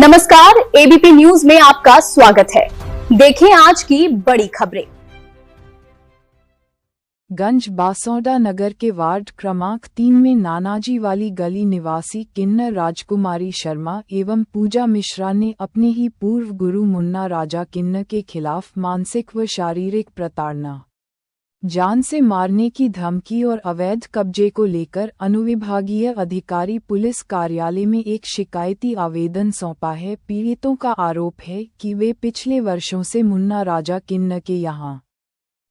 नमस्कार, ABP news में आपका स्वागत है। देखें आज की बड़ी खबरें। गंज बासौदा नगर के वार्ड क्रमांक 3 में नानाजी वाली गली निवासी किन्नर राजकुमारी शर्मा एवं पूजा मिश्रा ने अपने ही पूर्व गुरु मुन्ना राजा किन्नर के खिलाफ मानसिक व शारीरिक प्रताड़ना, जान से मारने की धमकी और अवैध कब्जे को लेकर अनुविभागीय अधिकारी पुलिस कार्यालय में एक शिकायती आवेदन सौंपा है। पीड़ितों का आरोप है कि वे पिछले वर्षों से मुन्ना राजा किन्नर के यहां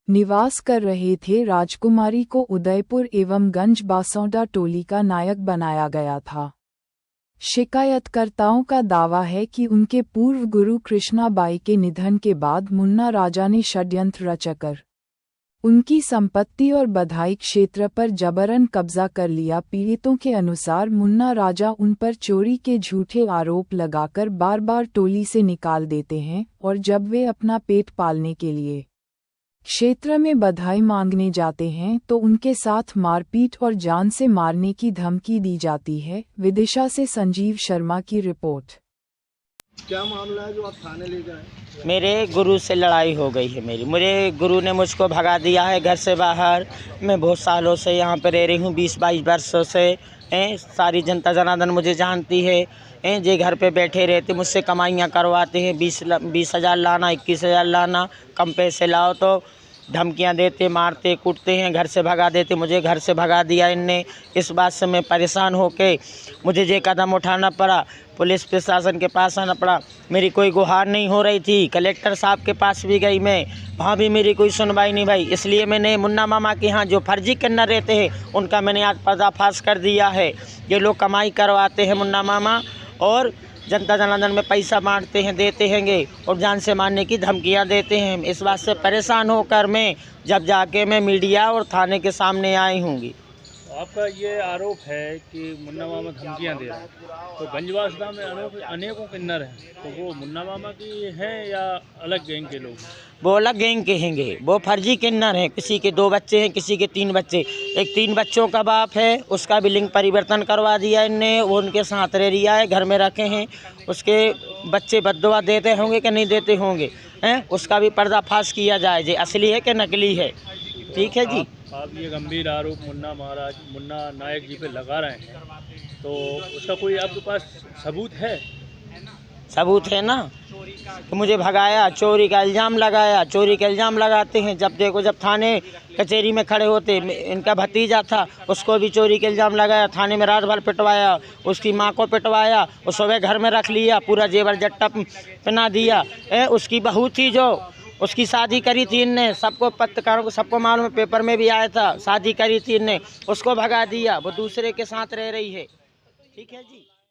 निवास कर रहे थे। राजकुमारी को उदयपुर एवं गंज बासौदा टोली का नायक बनाया गया था। शिकायतकर्ताओं का दावा है कि उनके पूर्व गुरु कृष्णाबाई के निधन के बाद मुन्ना राजा ने षड्यंत्र रचकर उनकी संपत्ति और बधाई क्षेत्र पर जबरन कब्जा कर लिया। पीड़ितों के अनुसार मुन्ना राजा उन पर चोरी के झूठे आरोप लगाकर बार बार टोली से निकाल देते हैं और जब वे अपना पेट पालने के लिए क्षेत्र में बधाई मांगने जाते हैं तो उनके साथ मारपीट और जान से मारने की धमकी दी जाती है। विदिशा से संजीव शर्मा की रिपोर्ट। क्या मामला है जो आप थाने ले गए? मेरे गुरु से लड़ाई हो गई है मेरे गुरु ने मुझको भगा दिया है घर से बाहर। मैं बहुत सालों से यहाँ पर रह रही हूँ, 20-22 वर्षों से। सारी जनता जनार्दन मुझे जानती है। जे घर पे बैठे रहते मुझसे कमाइयाँ करवाते हैं, 20,000 लाना, 21,000 लाना, कम पैसे लाओ तो धमकियां देते, मारते, कूटते हैं, घर से भगा देते। मुझे घर से भगा दिया इनने। इस बात से मैं परेशान होके मुझे ये कदम उठाना पड़ा, पुलिस प्रशासन के पास आना पड़ा। मेरी कोई गुहार नहीं हो रही थी। कलेक्टर साहब के पास भी गई मैं, वहाँ भी मेरी कोई सुनवाई नहीं भाई। इसलिए मैंने मुन्ना मामा के यहाँ जो फर्जी किन्नर रहते हैं उनका मैंने आज पर्दाफाश कर दिया है। ये लोग कमाई करवाते हैं मुन्ना मामा और जनता जनार्दन में पैसा बांटते हैं, देते हैंगे और जान से मारने की धमकियां देते हैं। इस बात से परेशान होकर मैं जब जाके मैं मीडिया और थाने के सामने आई हूँगी। आपका ये आरोप है कि मुन्ना मामा धमकियां दे रहे हैं, तो गंजबासदा में अनेकों किन्नर हैं, तो वो मुन्ना मामा की हैं या अलग गैंग के लोग? वो अलग गैंग के हैंगे, वो फर्जी किन्नर हैं। किसी के 2 बच्चे हैं, किसी के 3 बच्चे। एक 3 बच्चों का बाप है, उसका भी लिंग परिवर्तन करवा दिया इनने, वो उनके साथ रह रिया है, घर में रखे हैं। उसके बच्चे बद्दुआ देते होंगे कि नहीं देते होंगे, हैं? उसका भी पर्दाफाश किया जाए, जे असली है कि नकली है। ठीक है जी। आप ये गंभीर आरोप मुन्ना नायक जी पे लगा रहे हैं, तो उसका कोई आपके पास सबूत है? सबूत है ना, तो मुझे भगाया, चोरी का इल्ज़ाम लगाया। चोरी का इल्ज़ाम लगाते हैं, जब देखो जब थाने कचहरी में खड़े होते, इनका भतीजा था, उसको भी चोरी का इल्ज़ाम लगाया, थाने में रात भर पिटवाया, उसकी माँ को पिटवाया, और सुबह घर में रख लिया, पूरा जेवर जट्टा पहना दिया। उसकी बहू थी जो उसकी शादी करी थी इनने, सबको पत्रकारों को सबको मालूम है, पेपर में भी आया था, शादी करी थी इनने, उसको भगा दिया, वो दूसरे के साथ रह रही है। ठीक है जी।